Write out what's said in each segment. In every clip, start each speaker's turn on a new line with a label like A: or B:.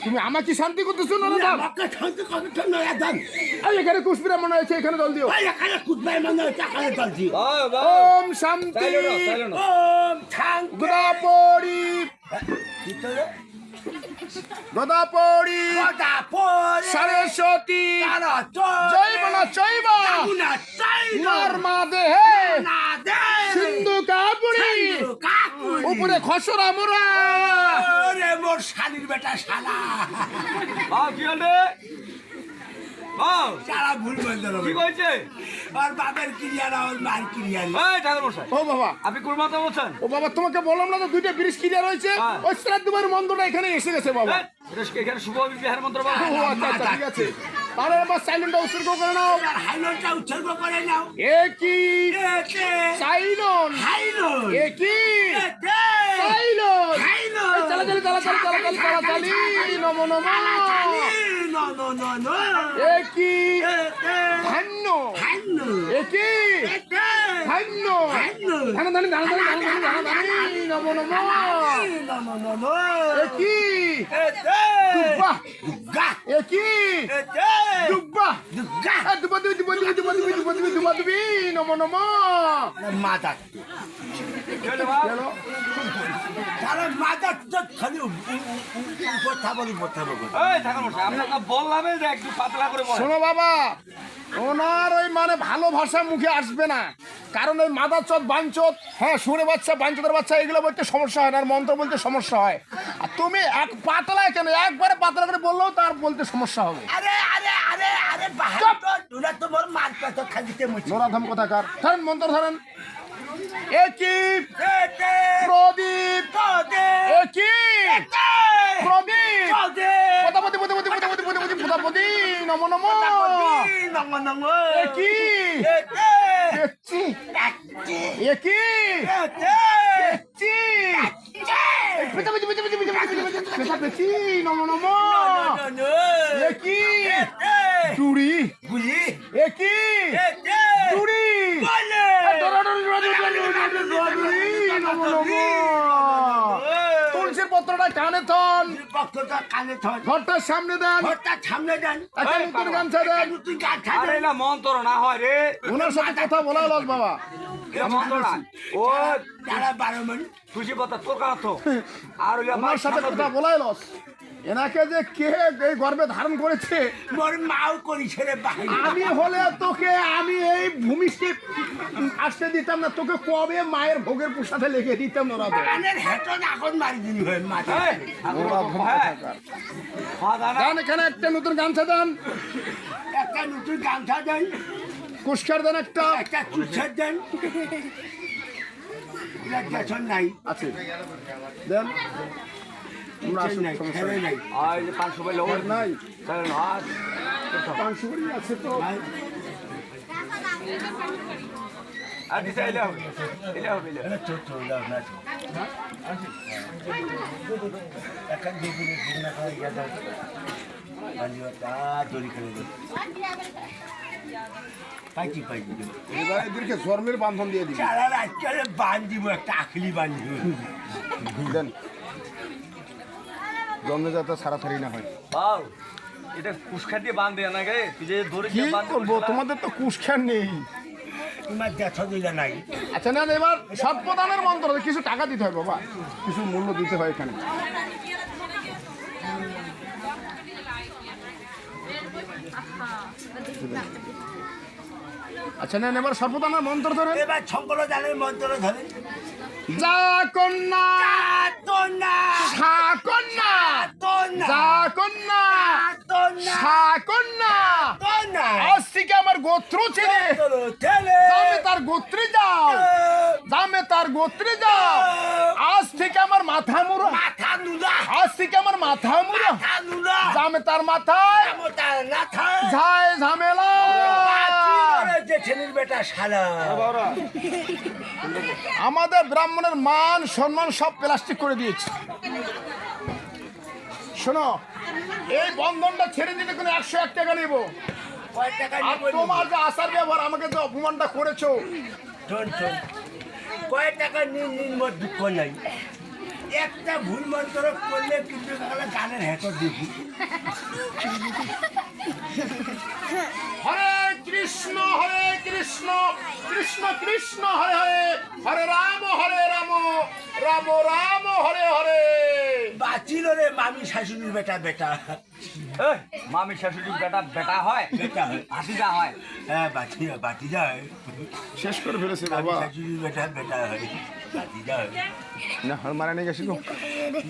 A: তুমি আমাকে শান্তি করতেছো না দাদা?
B: আমাকে শান্তি করতে নয়া দান।
A: এই এখানে কুশবিরা মনে হয়েছে, এখানে জল দিও।
B: এই এখানে কুটবাই মানে টাকালে চলছি।
A: ওম শান্তি।
B: ওম শান্তি।
A: গোদাপড়ি
B: ভিতরে
A: গোদাপড়ি
B: কথা পড়ে
A: সরস্বতী
B: তারা
A: জয় বলা জয়বা
B: না চাই
A: নর্মাদে হে
B: না দে
A: সিন্ধু কাপুরি
B: কাকুরি
A: উপরে খসরা মোরা।
B: ওরে মোর শালির বেটা শালা
C: কি হলে
B: সারা ভুল বলতে
C: কি
B: হবে
C: কইছে?
B: আর বাবার ক্রিয়ারা ওর মার ক্রিয়া
C: এই ঠাকুর মশাই,
A: ও বাবা,
C: আপনি কুরমাতা বলছেন?
A: ও বাবা, তোমাকে বললাম না তো দুইটা ব্রিজ ক্লিয়ার হয়েছে।
C: হ্যাঁ।
A: ওই শ্রাদ্ধবার মন্ত্রটা এখানে এসে গেছে বাবা।
C: এই, এটা কি এখানে শুভ বিহার মন্ত্র বলা?
A: ও আচ্ছা আচ্ছা, ঠিক আছে। তাহলে এবার সাইলেন্টটা উৎসর্গ করে নাও।
B: আর হাইলোটা উৎসর্গ করে নাও
A: একই
B: এতে
A: সাইলন
B: হাইলো
A: একই
B: এতে
A: সাইলন
B: হাইলো
A: চালা চালি চালা চালি চালা চালি চালা চালি নম নম
B: নো নো নো নো
A: একই
B: এতে
A: ধান্য
B: হাইলো
A: একই
B: এতে
A: ধান্য
B: হাইলো
A: ধান ধান ধান ধান ধান ধান ধান নম নম
B: নো নো নো নো
A: একই
B: এতে
A: দুব্বা
B: দুগা
A: একই
B: এতে
A: দুব্বা
B: দুগা
A: দুব্বা দুব্বা দুব্বা দুব্বা দুব্বা দুব্বা দুব্বা দুব্বি নম নম
B: মাদা
C: কি হলে বাপ?
A: গেল।
B: তারা মাদা তো খালি উপর থাকবো
C: এই ঠাকুর মশাই, আপনাকে বললাম যে একটু পাতলা করে বলেন।
A: শোনো বাবা, ওনার ওই মানে ভালো ভাষা মুখে আসবে না, কারণ ওই মাদার চোদ বাঞ্চত, হ্যাঁ সুরে বাচ্চা বাঞ্চতের বাচ্চা এগুলো বলতে সমস্যা হয় না, আর মন্ত্র বলতে সমস্যা হয়। আর তুমি এক পাতলায় কেন, একবারে পাতলা করে বললেও তার বলতে সমস্যা হবে।
B: আরে আরে আরে আরে বাহাদুর তোরা তো মোর মার পেট খাইতে মুছি
A: নোরাধাম কোথাকার, ধরেন মন্ত্র ধরেন। একই
B: এতে
A: প্রদীপ
B: তোদে
A: একই
B: এতে
A: প্রদীপ
B: তোদে
A: পদাপতি পদাপতি পদাপতি পদাপতি পদাপতি নম নম
B: নঙ্গ নঙ্গ
A: একই
B: এতে
A: দেখছি
B: একটি
A: একই
B: এতে
A: দেখছি পেছাপেছি পেছাপেছি পেছাপেছি পেছাপেছি নম নম একই
B: এতে
A: চুড়ি
B: গুলি
A: একই
B: এতে
A: চুড়ি
B: বলে
A: তুলসীর পত্রটা কানে থন,
B: পক্ষটা কানে থন
A: ঘরটার সামনে দেন,
B: ঘরটা সামনে দেন
A: একটা নতুন গামছা দেন।
B: নতুন গাছা
C: আরে
B: দেন
C: না মন্ত্র না হয় রে,
A: ওনার সাথে কথা বলা লস বাবা।
C: এটা মন্ত্র না। ও
B: যারা 12 মিনিট
C: তুলসী পাতা তোর কাছে তো আর হইলো
A: ওনার সাথে কথা বলাই লস। এনাকে যে কে এই গর্বে ধারণ করেছে,
B: মোর মাও করিছে রে ভাই
A: আমি হলে তোকে আমি এই ভূমিষ্ঠে আসতে দিতাম না, তোকে কবে মায়ের ভোগের প্রসাদে লেগে দিতাম না।
B: কানের হেঁটো এখন মারি দিলি হয় মাথা
C: এই, ঠাকুর মশাই, হ্যাঁ। হ্যাঁ, দাদা।
A: দেন এখানে একটা নতুন গামছা দেন,
B: একটা নতুন গামছা দেন
A: কুস্কার দেন একটা
B: একটা চুষার দেন গ্যাসন নাই
A: আছে দেন। আমরা আসুন,
B: নাই
A: সমস্যা
B: খেলে
A: নেই।
B: নাই
C: আর এই যে 500 বাইলে
A: আর নাই
C: তাহলে হাত
A: 500 করেই আছে তো।
C: আর দিতে এলে হবে, এলে হবে, এলে হবে।
B: ছোট দাও না এখন দেখি না খাওয়া গেছে বালিওটা দড়ি খেলে দে পাইছি
A: এবার এদেরকে জন্মের বান্ধন দিয়ে দিবি।
B: সারা রাত করে বান দিব একটা আখলি বান দিব
A: দেন জন্মে যাতে ছাড়াছাড়ি না হয়।
C: বাউ, এটা কুসখা দিয়ে বাঁধ দেয় না গে, তুই যে ধরে
A: কি
C: দিয়ে বাঁধ
A: করবো, তোমাদের তো কুস্কার নেই।
B: তোমার দেখো দিলে নাই
A: আচ্ছা না, এবার সর্বদানের মন্ত্র কিছু টাকা দিতে হয় বাবা, কিছু মূল্য দিতে হয় এখানে। আচ্ছা না, এবার সর্বদানের মন্ত্র ধরেন।
B: এবার শঙ্কর জানের মন্ত্র ধরে
A: যা কন্যা
B: তোনা
A: সা কন্যা,
B: তোনা
A: যা কন্যা
B: তোনা
A: সা কন্যা,
B: তোনা
A: আজ থেকে আমার গোত্র ছেড়ে
B: তেলে
A: দামে তার গোত্রে যাও, দামে তার গোত্রে যাও। আজ থেকে আমার মাথা মুড়ো,
B: মাথা নুলা
A: আজ থেকে আমার মাথা মুড়ো,
B: মাথা নুলা
A: দামে তার মাথায়
B: মোটা না থাক
A: ঝায় ঝামেলা।
B: যে ছেলের বেটা শালা
A: আমাদের ব্রাহ্মণের মান সম্মান সব প্লাস্টিক করে দিয়েছে। শোনো, এই বন্ধনটা ছেড়ে দিতে কোনো 101 টাকা নেব।
B: কয় টাকা
A: আর
B: নিব
A: তোমার যে আচার ব্যবহার, আমাকে যে অপমানটা করেছো,
B: শোন শোন কয় টাকা নিন নিন মোর দুঃখ নাই একটা ভুল মন্ত্র করলে কিন্তু গানের হ্যাকর দেখি।
A: হরে কৃষ্ণ কৃষ্ণ কৃষ্ণ হরে হরে হরে রাম রাম রাম হরে হরে।
B: বাঁচিল রে মামি শাশুড়ির বেটা বেটা
C: এই, মামি শাশুড়ির বেটা বেটা হয়,
B: বেটা হয়।
C: ভাতিজা হয়।
B: হ্যাঁ বাটি যায়।
A: শেষ করে ফেলেছে
B: মামি
A: বাবা।
B: শাশুড়ির বেটা বেটা হয়, বাটি যায়।
A: না মারা নিয়ে গেছি গো।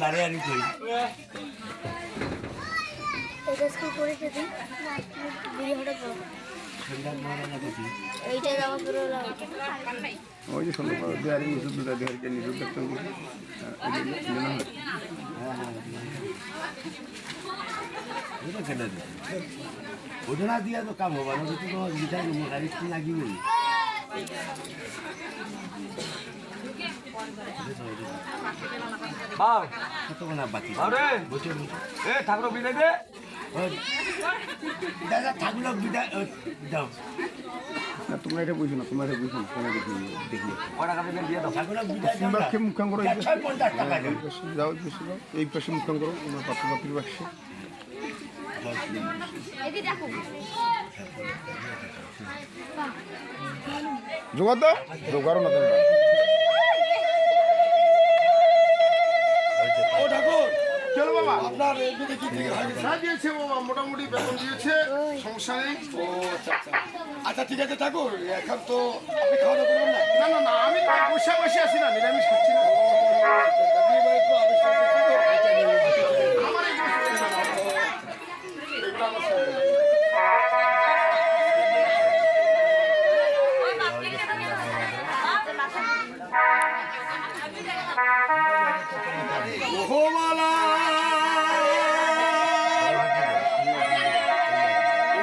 B: নারে আনি করি
D: এটা স্কুল পরীক্ষা দিই না বুড়ি হঠাৎ বলো
B: সন্ধ্যা মনে না দেখি।
D: এইটা যাওয়া শুরু হলো
A: ওই যে শুনতে পাবো বিহারি নিষুদ্ধ বিহারিকে নিষুদ্ধ দেখতে
B: ওটা কেটে দে ওটা দিয়া তো কাম হবা না, তো তোমার গিটার গাড়ি কি লাগিবে।
C: বাউ,
B: কত না বাতি
C: বাউরে,
B: বসে
C: এ ঠাকুর বিদায় দে।
B: দাদা ঠাকুর বিদায় যাও
A: না তোমরা এটা বুঝো না, তোমরা এটা বুঝো না, তোমরা দেখি দেখি
C: কয় টাকা দিবেন দিয়ে দাও।
B: ঠাকুর বিদায় যাও
A: তোমরা খেয়ে মুখাং করো, এই পাশে
B: 50 টাকা যাও।
A: যাও এই পাশে যাও, এই পাশে মুখাং করো, তোমরা পাত্র পাত্রীর বাক্সে জোগাড় দাও, জোগাড়ও না তোমরা।
E: ও ঠাকুর,
A: চলো বাবা,
E: আপনার এমনিতে কি থেকে হয়?
A: হ্যাঁ দিয়েছে বাবা, মোটামুটি বেতন দিয়েছে, সমস্যা নেই।
E: ও আচ্ছা আচ্ছা আচ্ছা ঠিক আছে ঠাকুর, এখন তো আপনি খাওয়া দাওয়া করবেন না?
A: না না না, আমি তো বসে বসে আছি না, নিরামিষ খাচ্ছি না।
E: বিয়ে বাড়ি তো আবিষ্কার করতে হবে।
A: আমার এই বসে বসে না। এগুলো আমার সঙ্গে না।
E: ওহমালা,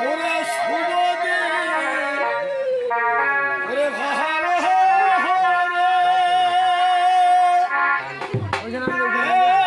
E: ওরে শুভদে, ওরে ভালো রে।